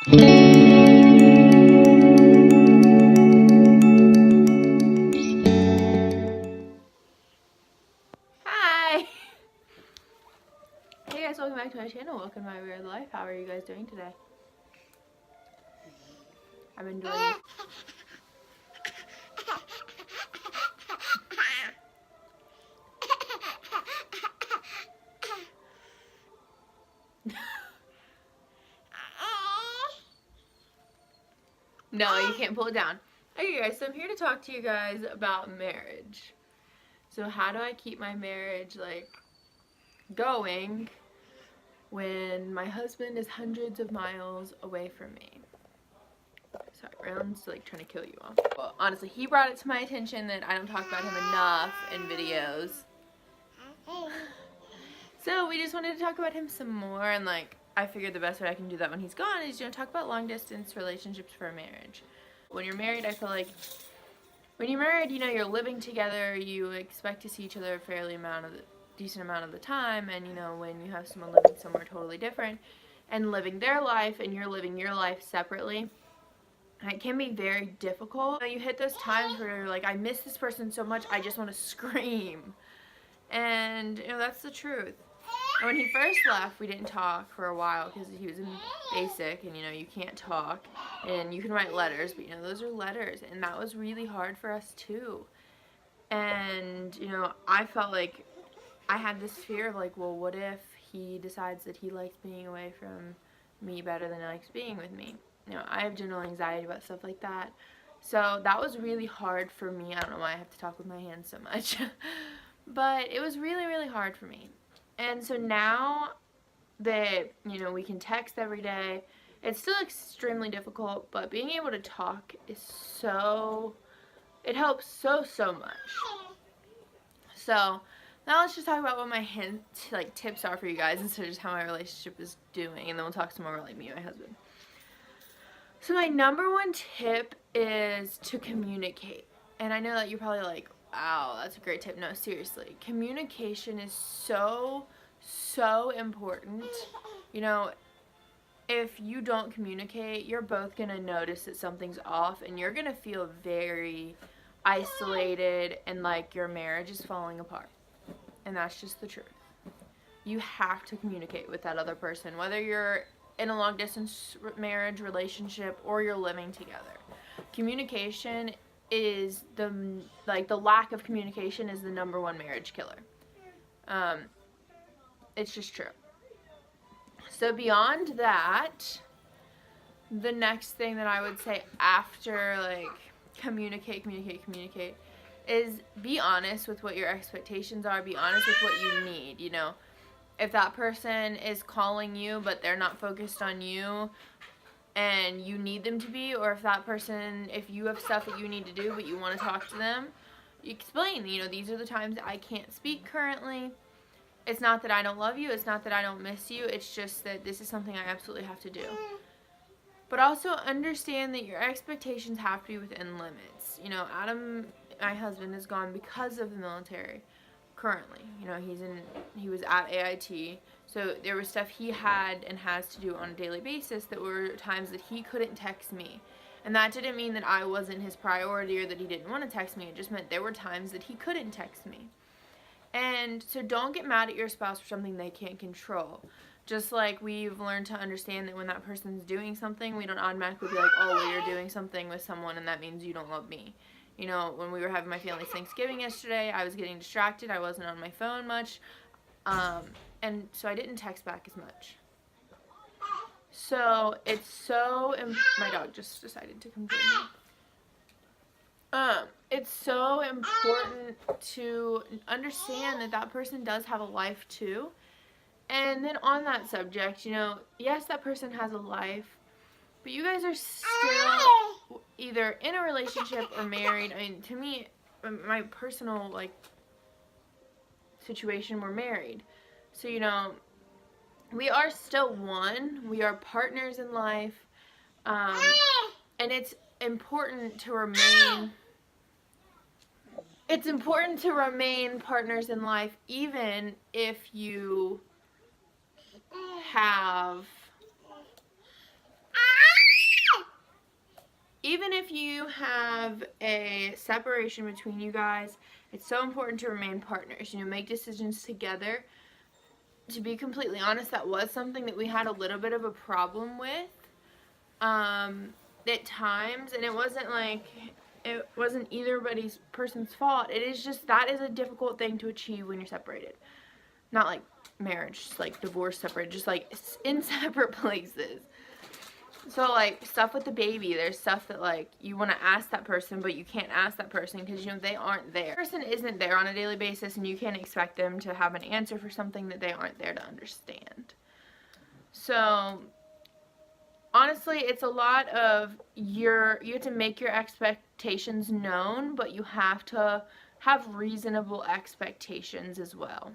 Hi! Hey guys, welcome back to my channel. Welcome to my weird life. How are you guys doing today? I've been doing No, you can't pull it down. Okay guys, so I'm here to talk to you guys about marriage. So how do I keep my marriage going when my husband is hundreds of miles away from me? Sorry, Round's trying to kill you all. Well, honestly, he brought it to my attention that I don't talk about him enough in videos. So we just wanted to talk about him some more, and I figured the best way I can do that when he's gone is, talk about long distance relationships for a marriage. When you're married, I feel like when you're married, you're living together, you expect to see each other a decent amount of the time, and when you have someone living somewhere totally different and living their life and you're living your life separately, it can be very difficult. You hit those times where you're like, I miss this person so much, I just want to scream. And that's the truth. And when he first left, we didn't talk for a while because he was in basic, and you can't talk, and you can write letters, but those are letters, and that was really hard for us too. And I felt like I had this fear of well, what if he decides that he likes being away from me better than he likes being with me? I have general anxiety about stuff like that, so that was really hard for me. I don't know why I have to talk with my hands so much. But it was really, really hard for me. And so now that, we can text every day, it's still extremely difficult, but being able to talk is it helps so much. So now let's just talk about what my tips are for you guys instead of just how my relationship is doing, and then we'll talk some more about me and my husband. So my number one tip is to communicate. And I know that you're probably like, wow, that's a great tip. No, seriously. Communication is so important. If you don't communicate, you're both going to notice that something's off, and you're going to feel very isolated and like your marriage is falling apart. And that's just the truth. You have to communicate with that other person, whether you're in a long distance marriage relationship or you're living together. Communication is the lack of communication is the number one marriage killer. It's just true. So beyond that, the next thing that I would say after communicate is be honest with what your expectations are. Be honest with what you need. If that person is calling you but they're not focused on you and you need them to be, or if you have stuff that you need to do but you want to talk to them, you explain, these are the times I can't speak currently. It's not that I don't love you, it's not that I don't miss you, it's just that this is something I absolutely have to do. But also understand that your expectations have to be within limits. Adam, my husband, is gone because of the military currently. He was at AIT, so there was stuff he had and has to do on a daily basis that were times that he couldn't text me. And that didn't mean that I wasn't his priority or that he didn't want to text me. It just meant there were times that he couldn't text me. And so don't get mad at your spouse for something they can't control. Just like we've learned to understand that when that person's doing something, we don't automatically be like, oh, well, you're doing something with someone and that means you don't love me. When we were having my family's Thanksgiving yesterday, I was getting distracted. I wasn't on my phone much. And so I didn't text back as much. So it's my dog just decided to come join me. It's so important to understand that that person does have a life too. And then on that subject, yes, that person has a life, but you guys are still either in a relationship or married. I mean, to me, my personal situation, we're married. So, we are still one. We are partners in life. And it's important to remain partners in life, even if you have even if you have a separation between you guys, it's so important to remain partners. You know, make decisions together. To be completely honest, that was something that we had a little bit of a problem with at times, and it wasn't either person's fault. It is just, that is a difficult thing to achieve when you're separated. Not like marriage, just like divorce, separated, just like in separate places. So like stuff with the baby, there's stuff that like you want to ask that person, but you can't ask that person because, you know, they aren't there. The person isn't there on a daily basis, and you can't expect them to have an answer for something that they aren't there to understand. So honestly, it's a lot of you have to make your expectations known, but you have to have reasonable expectations as well.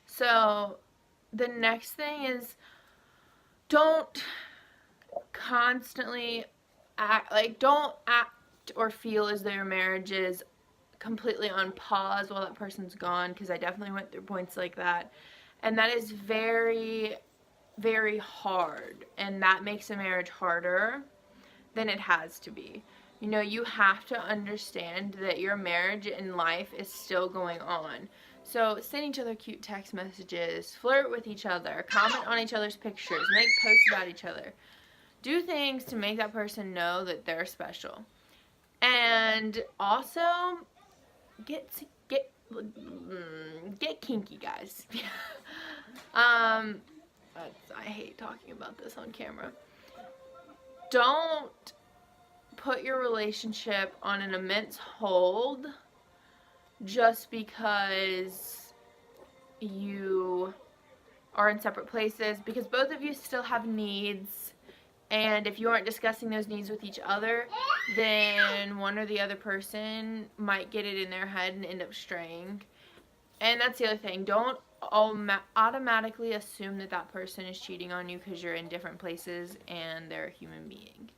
So the next thing is, don't constantly don't act or feel as though your marriage is completely on pause while that person's gone, because I definitely went through points like that, and that is very, very hard, and that makes a marriage harder than it has to be. You know, you have to understand that your marriage and life is still going on. So send each other cute text messages, flirt with each other, comment on each other's pictures, make posts about each other. Do things to make that person know that they're special. And also, get kinky, guys. I hate talking about this on camera. Don't put your relationship on an immense hold just because you are in separate places, because both of you still have needs, and if you aren't discussing those needs with each other, then one or the other person might get it in their head and end up straying. And that's the other thing. Don't automatically assume that that person is cheating on you because you're in different places and they're a human being.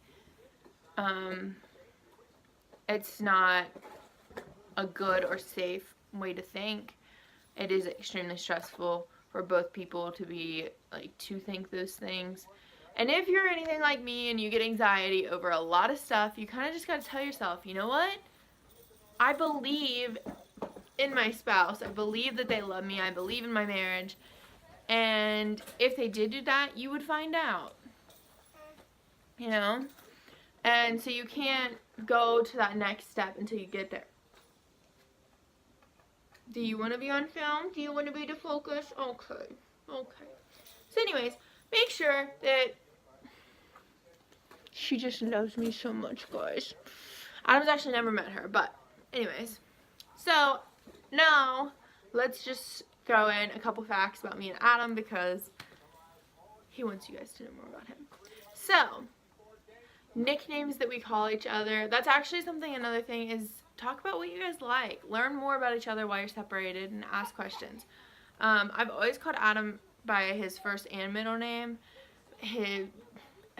It's not a good or safe way to think. It is extremely stressful for both people to think those things. And if you're anything like me and you get anxiety over a lot of stuff, you kind of just got to tell yourself, you know what? I believe in my spouse. I believe that they love me. I believe in my marriage. And if they did do that, you would find out. You know? And so you can't go to that next step until you get there. Do you want to be on film? Do you want to be the focus? Okay. Okay. So anyways, make sure that she just loves me so much, guys. Adam's actually never met her, but anyways. So now let's just throw in a couple facts about me and Adam because he wants you guys to know more about him. So, nicknames that we call each other. That's actually another thing is talk about what you guys like. Learn more about each other while you're separated and ask questions. I've always called Adam by his first and middle name.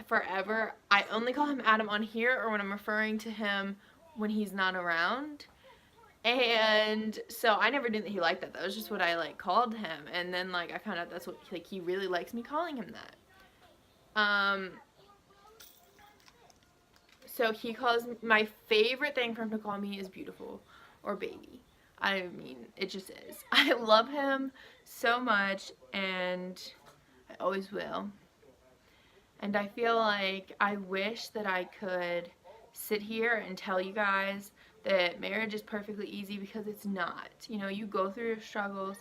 Forever. I only call him Adam on here or when I'm referring to him when he's not around. And so I never knew that he liked that. That was just what I called him. And then I found out that's what he really likes me calling him that. So he calls my favorite thing for him to call me is beautiful or baby. I mean, it just is. I love him so much and I always will. And I feel like I wish that I could sit here and tell you guys that marriage is perfectly easy, because it's not. You know, you go through your struggles,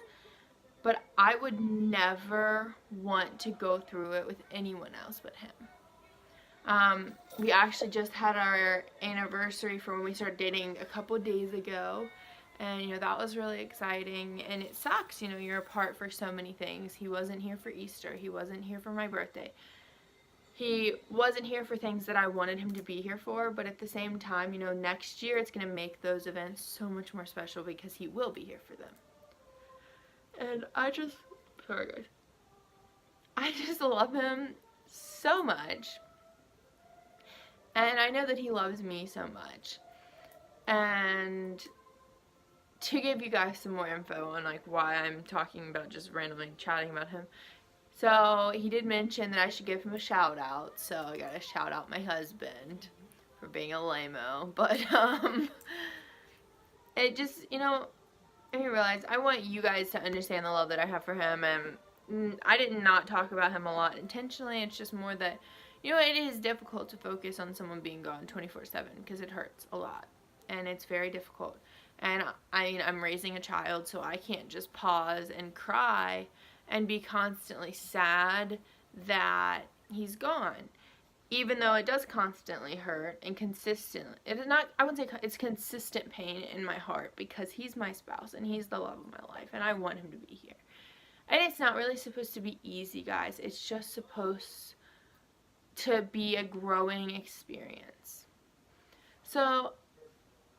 but I would never want to go through it with anyone else but him. We actually just had our anniversary for when we started dating a couple days ago, and you know, that was really exciting. And it sucks, you know, you're apart for so many things. He wasn't here for Easter. He wasn't here for my birthday. He wasn't here for things that I wanted him to be here for, but at the same time, you know, next year it's going to make those events so much more special because he will be here for them. And sorry guys, I just love him so much. And I know that he loves me so much. And to give you guys some more info on why I'm talking about just randomly chatting about him. So he did mention that I should give him a shout out. So I gotta shout out my husband for being a lame-o. But it just, you know, made me realize I want you guys to understand the love that I have for him. And I did not talk about him a lot intentionally. It's just more that, you know, it is difficult to focus on someone being gone 24/7 because it hurts a lot. And it's very difficult. And I'm raising a child, so I can't just pause and cry and be constantly sad that he's gone. Even though it does constantly hurt and consistently, it is not, I wouldn't say it's consistent pain in my heart because he's my spouse and he's the love of my life and I want him to be here. And it's not really supposed to be easy, guys. It's just supposed to be a growing experience. So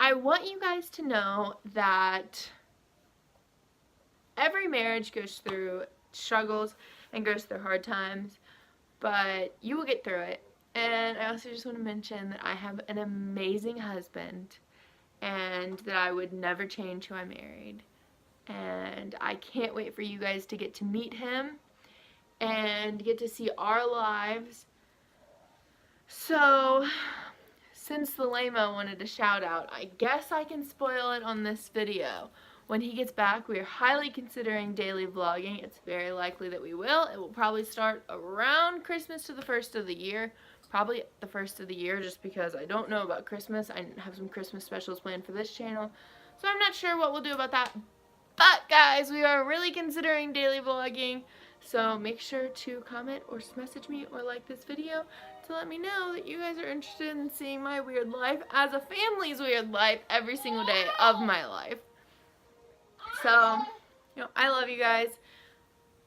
I want you guys to know that every marriage goes through struggles and goes through hard times, but you will get through it. And I also just want to mention that I have an amazing husband and that I would never change who I married. And I can't wait for you guys to get to meet him and get to see our lives. So, since the lame-o wanted a shout out, I guess I can spoil it on this video. When he gets back, we are highly considering daily vlogging. It's very likely that we will. It will probably start around Christmas to the first of the year. Probably the first of the year, just because I don't know about Christmas. I have some Christmas specials planned for this channel, so I'm not sure what we'll do about that. But guys, we are really considering daily vlogging, so make sure to comment or message me or like this video to let me know that you guys are interested in seeing my weird life as a family's weird life every single day of my life. So, you know, I love you guys.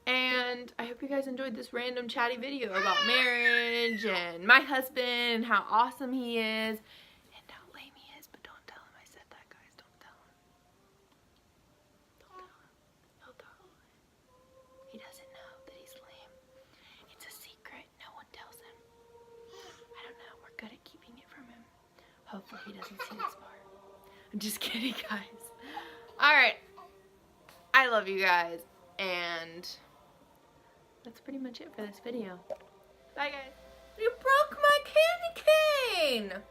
And I hope you guys enjoyed this random chatty video about marriage and my husband and how awesome he is and how lame he is. But don't tell him I said that, guys. Don't tell him. Don't tell him. He'll tell him. He doesn't know that he's lame. It's a secret. No one tells him. I don't know. We're good at keeping it from him. Hopefully he doesn't see this part. I'm just kidding, guys. Alright. I love you guys. And that's pretty much it for this video. Bye, guys. You broke my candy cane!